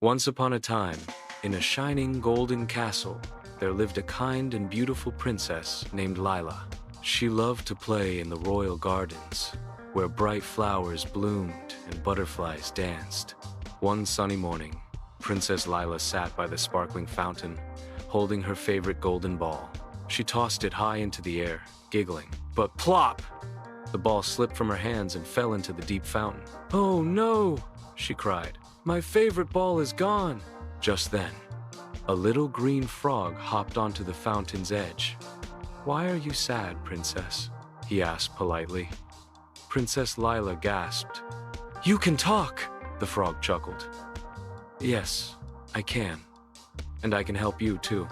Once upon a time, in a shining golden castle, there lived a kind and beautiful princess named Lila. She loved to play in the royal gardens, where bright flowers bloomed and butterflies danced. One sunny morning, Princess Lila sat by the sparkling fountain, holding her favorite golden ball. She tossed it high into the air, giggling. But plop! The ball slipped from her hands and fell into the deep fountain. "Oh no!" she cried. "My favorite ball is gone!" Just then, a little green frog hopped onto the fountain's edge. "Why are you sad, princess?" he asked politely. Princess Lila gasped. "You can talk!" the frog chuckled. "Yes, I can. And I can help you too.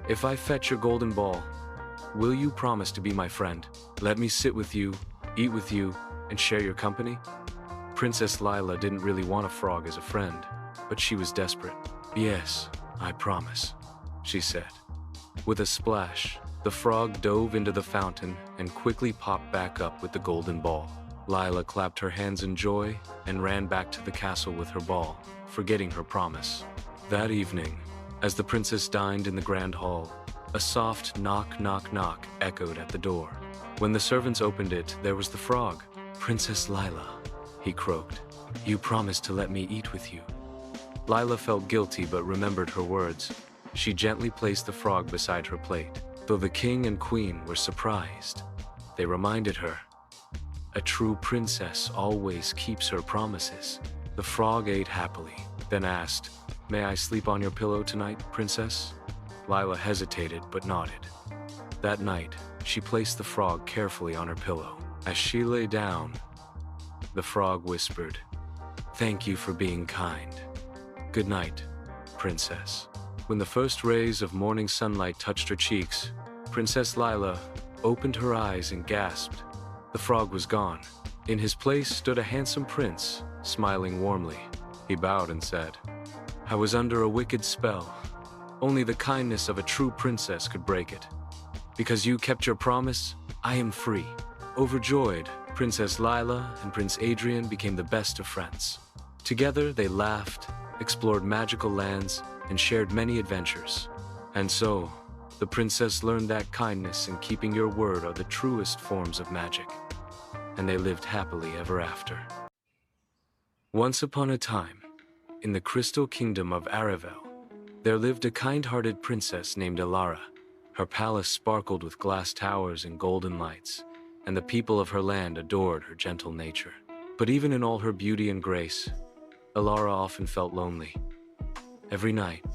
If I fetch your golden ball, will you promise to be my friend? Let me sit with you, eat with you, and share your company?" Princess Lila didn't really want a frog as a friend, but she was desperate. "Yes, I promise," she said. With a splash, the frog dove into the fountain and quickly popped back up with the golden ball. Lila clapped her hands in joy and ran back to the castle with her ball, forgetting her promise. That evening, as the princess dined in the grand hall, a soft knock, knock, knock echoed at the door. When the servants opened it, there was the frog. "Princess Lila," he croaked, "you promised to let me eat with you." Lila felt guilty but remembered her words. She gently placed the frog beside her plate. Though the king and queen were surprised, they reminded her, "A true princess always keeps her promises." The frog ate happily, then asked, "May I sleep on your pillow tonight, princess?" Lila hesitated but nodded. That night, she placed the frog carefully on her pillow. As she lay down, the frog whispered, "Thank you for being kind. Good night, princess." When the first rays of morning sunlight touched her cheeks, Princess Lila opened her eyes and gasped. The frog was gone. In his place stood a handsome prince, smiling warmly. He bowed and said, "I was under a wicked spell. Only the kindness of a true princess could break it. Because you kept your promise, I am free." Overjoyed, Princess Lila and Prince Adrian became the best of friends. Together they laughed, explored magical lands, and shared many adventures. And so, the princess learned that kindness and keeping your word are the truest forms of magic. And they lived happily ever after. Once upon a time, in the crystal kingdom of Aria, there lived a kind-hearted princess named Aria. Her palace sparkled with glass towers and golden lights, and the people of her land adored her gentle nature. But even in all her beauty and grace, Aria often felt lonely. Every night,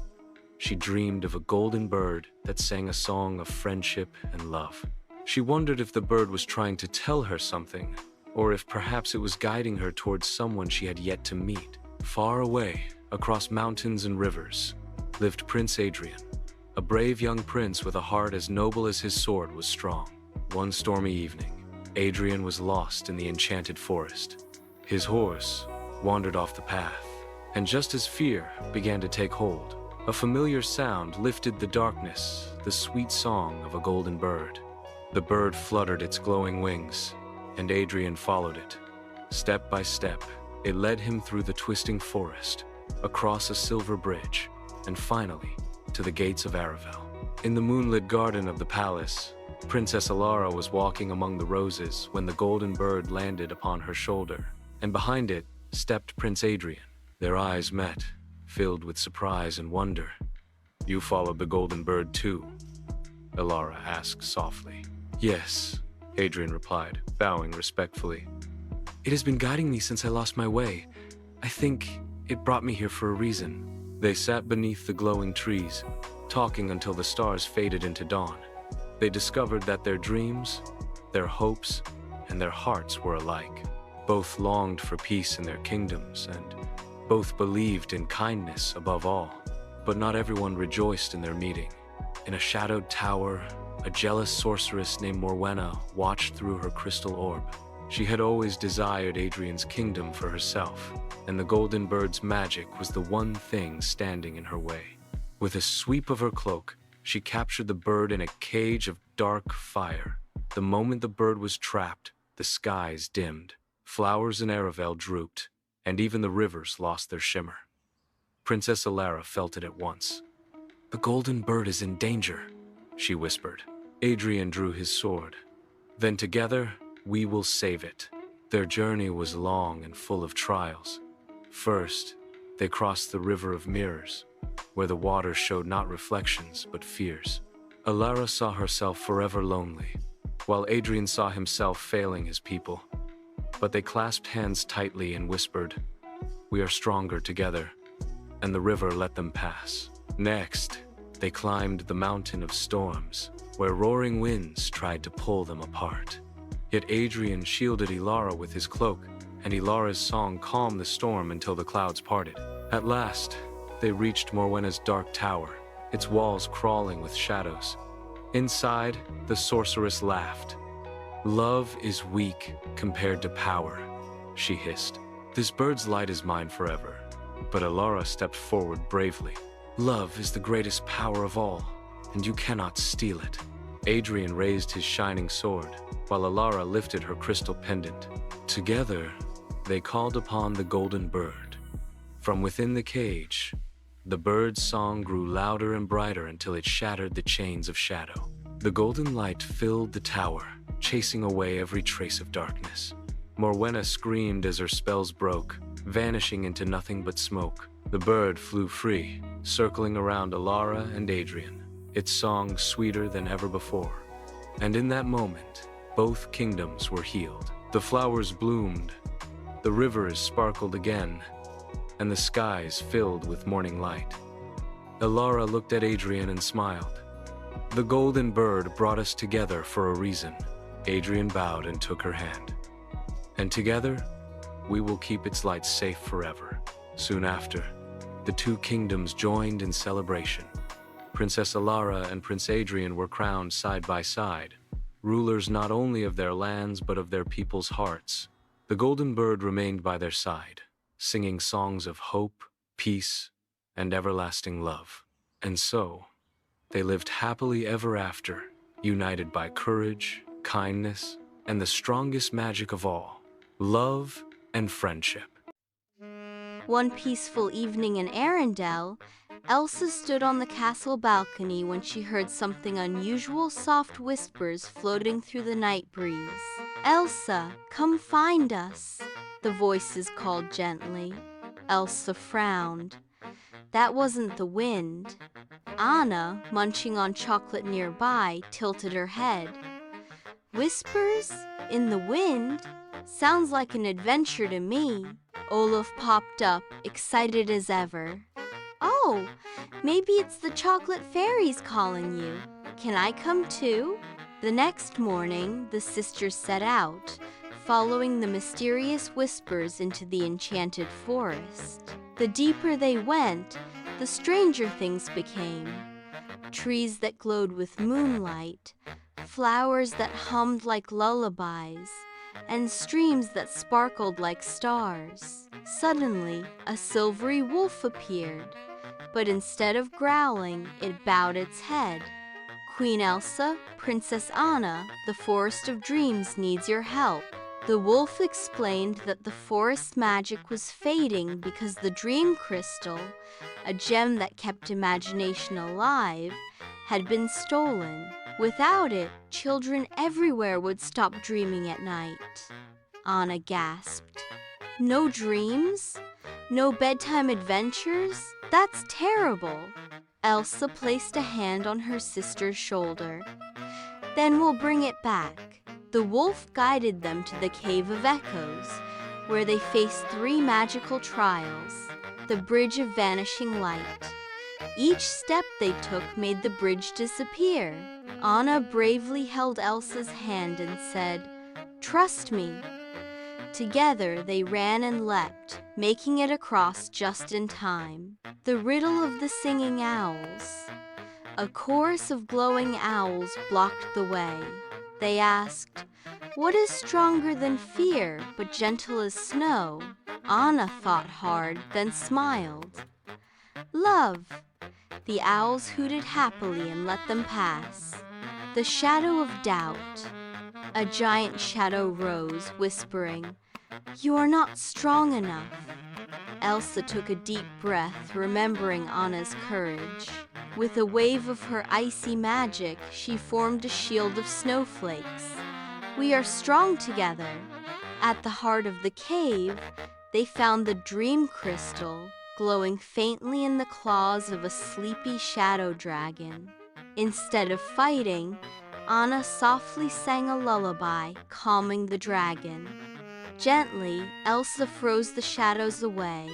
she dreamed of a golden bird that sang a song of friendship and love. She wondered if the bird was trying to tell her something, or if perhaps it was guiding her towards someone she had yet to meet. Far away, across mountains and rivers, lived Prince Adrian. A brave young prince with a heart as noble as his sword was strong. One stormy evening, Adrian was lost in the enchanted forest. His horse wandered off the path, and just as fear began to take hold, a familiar sound lifted the darkness, the sweet song of a golden bird. The bird fluttered its glowing wings, and Adrian followed it. Step by step, it led him through the twisting forest, across a silver bridge, and finally, to the gates of Aria. In the moonlit garden of the palace, Princess Aria was walking among the roses when the golden bird landed upon her shoulder, and behind it stepped Prince Adrian. Their eyes met, filled with surprise and wonder. "You followed the golden bird too?" Aria asked softly. "Yes," Adrian replied, bowing respectfully. "It has been guiding me since I lost my way. I think it brought me here for a reason." They sat beneath the glowing trees, talking until the stars faded into dawn. They discovered that their dreams, their hopes, and their hearts were alike. Both longed for peace in their kingdoms, and both believed in kindness above all. But not everyone rejoiced in their meeting. In a shadowed tower, a jealous sorceress named Morwenna watched through her crystal orb. She had always desired Adrian's kingdom for herself, and the golden bird's magic was the one thing standing in her way. With a sweep of her cloak, she captured the bird in a cage of dark fire. The moment the bird was trapped, the skies dimmed, flowers in Aria drooped, and even the rivers lost their shimmer. Princess Alara felt it at once. "The golden bird is in danger," she whispered. Adrian drew his sword. "Then together, we will save it." Their journey was long and full of trials. First, they crossed the river of mirrors, where the water showed not reflections but fears. Alara saw herself forever lonely, while Adrian saw himself failing his people. But they clasped hands tightly and whispered, "We are stronger together," and the river let them pass. Next, they climbed the mountain of storms, where roaring winds tried to pull them apart. Yet Adrian shielded Ilara with his cloak, and Ilara's song calmed the storm until the clouds parted. At last, they reached Morwenna's dark tower, its walls crawling with shadows. Inside, the sorceress laughed. "Love is weak compared to power," she hissed. "This bird's light is mine forever." But Ilara stepped forward bravely. "Love is the greatest power of all, and you cannot steal it." Adrian raised his shining sword, while Alara lifted her crystal pendant. Together, they called upon the golden bird. From within the cage, the bird's song grew louder and brighter until it shattered the chains of shadow. The golden light filled the tower, chasing away every trace of darkness. Morwenna screamed as her spells broke, vanishing into nothing but smoke. The bird flew free, circling around Alara and Adrian, its song sweeter than ever before. And in that moment, both kingdoms were healed. The flowers bloomed, the rivers sparkled again, and the skies filled with morning light. Alara looked at Adrian and smiled. "The golden bird brought us together for a reason." Adrian bowed and took her hand. "And together, we will keep its light safe forever." Soon after, the two kingdoms joined in celebration. Princess Alara and Prince Adrian were crowned side by side, rulers not only of their lands but of their people's hearts. The golden bird remained by their side, singing songs of hope, peace, and everlasting love. And so, they lived happily ever after, united by courage, kindness, and the strongest magic of all, love and friendship. One peaceful evening in Arendelle, Elsa stood on the castle balcony when she heard something unusual soft whispers floating through the night breeze. "Elsa, come find us," the voices called gently. Elsa frowned. That wasn't the wind. Anna, munching on chocolate nearby, tilted her head. "Whispers? In the wind? Sounds like an adventure to me." Olaf popped up, excited as ever. "Oh, maybe it's the chocolate fairies calling you. Can I come too?" The next morning, the sisters set out, following the mysterious whispers into the enchanted forest. The deeper they went, the stranger things became. Trees that glowed with moonlight, flowers that hummed like lullabies, and streams that sparkled like stars. Suddenly, a silvery wolf appeared, but instead of growling, it bowed its head. "Queen Elsa, Princess Anna, the Forest of Dreams needs your help." The wolf explained that the forest magic was fading because the dream crystal, a gem that kept imagination alive, had been stolen. Without it, children everywhere would stop dreaming at night. Anna gasped. "No dreams? No bedtime adventures? That's terrible." Elsa placed a hand on her sister's shoulder. "Then we'll bring it back." The wolf guided them to the Cave of Echoes, where they faced 3 magical trials. The Bridge of Vanishing Light. Each step they took made the bridge disappear. Anna bravely held Elsa's hand and said, "Trust me." Together they ran and leapt, making it across just in time. The riddle of the singing owls. A chorus of glowing owls blocked the way. They asked, "What is stronger than fear, but gentle as snow?" Anna thought hard, then smiled. "Love." The owls hooted happily and let them pass. The shadow of doubt. A giant shadow rose, whispering, "You are not strong enough." Elsa took a deep breath, remembering Anna's courage. With a wave of her icy magic, she formed a shield of snowflakes. "We are strong together." At the heart of the cave, they found the dream crystal, glowing faintly in the claws of a sleepy shadow dragon. Instead of fighting, Anna softly sang a lullaby, calming the dragon. Gently, Elsa froze the shadows away,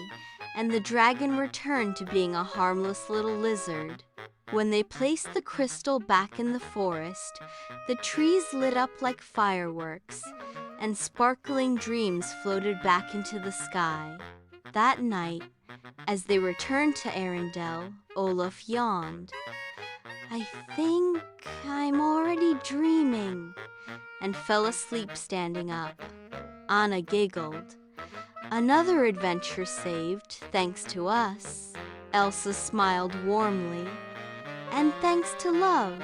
and the dragon returned to being a harmless little lizard. When they placed the crystal back in the forest, the trees lit up like fireworks, and sparkling dreams floated back into the sky. That night, as they returned to Arendelle, Olaf yawned. "I think I'm already dreaming," and fell asleep standing up. Anna giggled. "Another adventure saved, thanks to us." Elsa smiled warmly. "And thanks to love."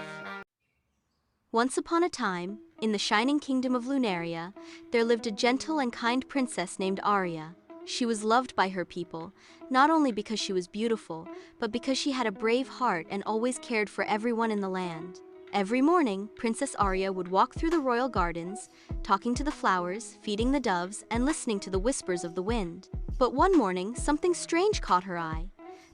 Once upon a time, in the shining kingdom of Lunaria, there lived a gentle and kind princess named Aria. She was loved by her people, not only because she was beautiful, but because she had a brave heart and always cared for everyone in the land. Every morning, Princess Aria would walk through the royal gardens, talking to the flowers, feeding the doves, and listening to the whispers of the wind. But one morning, something strange caught her eye.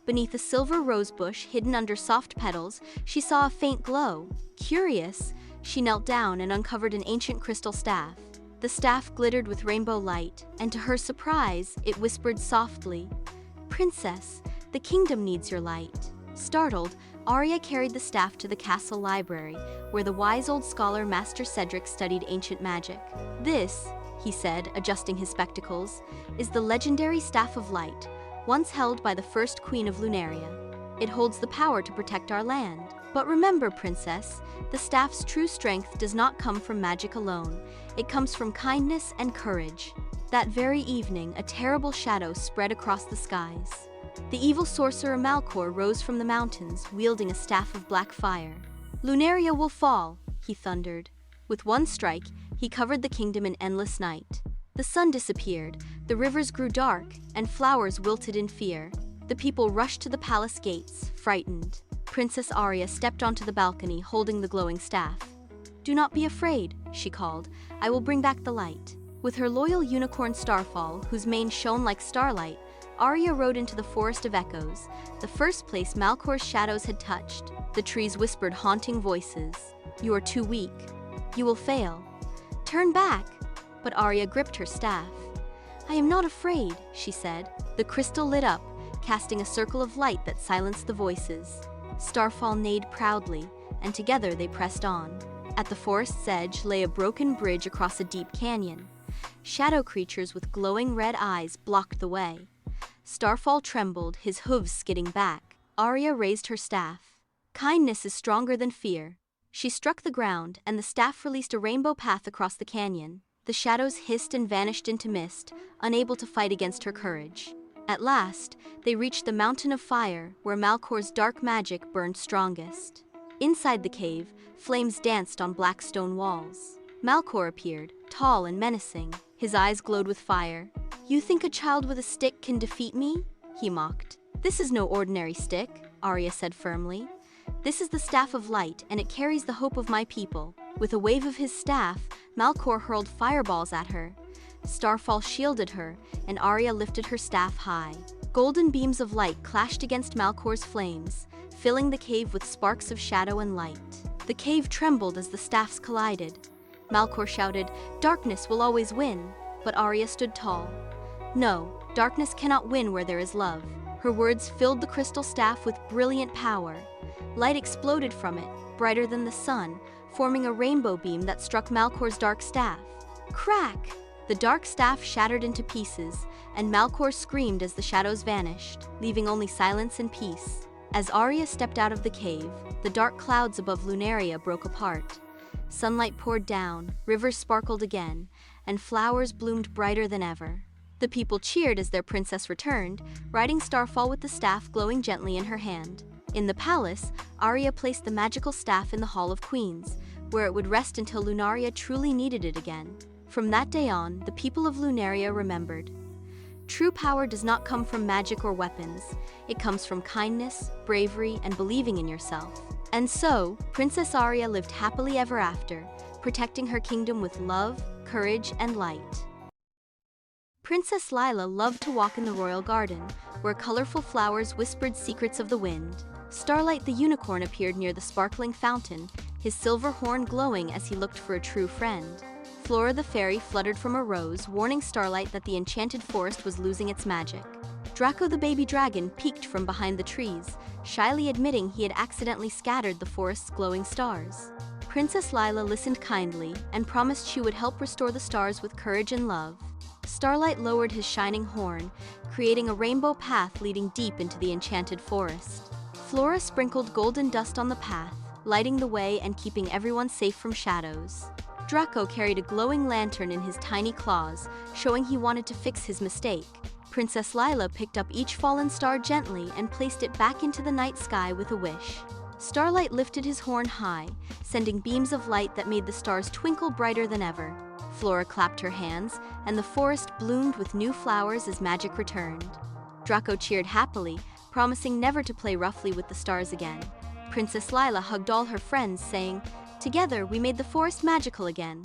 Beneath a silver rose bush hidden under soft petals, she saw a faint glow. Curious, she knelt down and uncovered an ancient crystal staff. The staff glittered with rainbow light, and to her surprise, it whispered softly, "Princess, the kingdom needs your light." Startled, Aria carried the staff to the castle library, where the wise old scholar Master Cedric studied ancient magic. "This," he said, adjusting his spectacles, "is the legendary Staff of Light, once held by the first queen of Lunaria. It holds the power to protect our land. But remember, Princess, the staff's true strength does not come from magic alone. It comes from kindness and courage." That very evening, a terrible shadow spread across the skies. The evil sorcerer Malcor rose from the mountains, wielding a staff of black fire. "Lunaria will fall," he thundered. With one strike, he covered the kingdom in endless night. The sun disappeared, the rivers grew dark, and flowers wilted in fear. The people rushed to the palace gates, frightened. Princess Aria stepped onto the balcony, holding the glowing staff. "Do not be afraid," she called. "I will bring back the light." With her loyal unicorn Starfall, whose mane shone like starlight, Aria rode into the Forest of Echoes, the first place Malcor's shadows had touched. The trees whispered haunting voices. "You are too weak. You will fail. Turn back." But Aria gripped her staff. "I am not afraid," she said. The crystal lit up, casting a circle of light that silenced the voices. Starfall neighed proudly, and together they pressed on. At the forest's edge lay a broken bridge across a deep canyon. Shadow creatures with glowing red eyes blocked the way. Starfall trembled, his hooves skidding back. Aria raised her staff. "Kindness is stronger than fear." She struck the ground, and the staff released a rainbow path across the canyon. The shadows hissed and vanished into mist, unable to fight against her courage. At last, they reached the Mountain of Fire, where Malcor's dark magic burned strongest. Inside the cave, flames danced on black stone walls. Malcor appeared, tall and menacing. His eyes glowed with fire. "You think a child with a stick can defeat me?" he mocked. "This is no ordinary stick," Aria said firmly. "This is the Staff of Light, and it carries the hope of my people." With a wave of his staff, Malcor hurled fireballs at her. Starfall shielded her, and Aria lifted her staff high. Golden beams of light clashed against Malcor's flames, filling the cave with sparks of shadow and light. The cave trembled as the staffs collided. Malcor shouted, "Darkness will always win," but Aria stood tall. "No, darkness cannot win where there is love." Her words filled the crystal staff with brilliant power. Light exploded from it, brighter than the sun, forming a rainbow beam that struck Malcor's dark staff. Crack! The dark staff shattered into pieces, and Malcor screamed as the shadows vanished, leaving only silence and peace. As Aria stepped out of the cave, the dark clouds above Lunaria broke apart. Sunlight poured down, rivers sparkled again, and flowers bloomed brighter than ever. The people cheered as their princess returned, riding Starfall with the staff glowing gently in her hand. In the palace, Aria placed the magical staff in the Hall of Queens, where it would rest until Lunaria truly needed it again. From that day on, the people of Lunaria remembered. True power does not come from magic or weapons. It comes from kindness, bravery, and believing in yourself. And so, Princess Aria lived happily ever after, protecting her kingdom with love, courage, and light. Princess Lila loved to walk in the royal garden, where colorful flowers whispered secrets of the wind. Starlight the unicorn appeared near the sparkling fountain, his silver horn glowing as he looked for a true friend. Flora the fairy fluttered from a rose, warning Starlight that the enchanted forest was losing its magic. Draco the baby dragon peeked from behind the trees, shyly admitting he had accidentally scattered the forest's glowing stars. Princess Lila listened kindly and promised she would help restore the stars with courage and love. Starlight lowered his shining horn, creating a rainbow path leading deep into the enchanted forest. Flora sprinkled golden dust on the path, lighting the way and keeping everyone safe from shadows. Draco carried a glowing lantern in his tiny claws, showing he wanted to fix his mistake. Princess Lila picked up each fallen star gently and placed it back into the night sky with a wish. Starlight lifted his horn high, sending beams of light that made the stars twinkle brighter than ever. Flora clapped her hands, and the forest bloomed with new flowers as magic returned. Draco cheered happily, promising never to play roughly with the stars again. Princess Lila hugged all her friends, saying, "Together we made the forest magical again."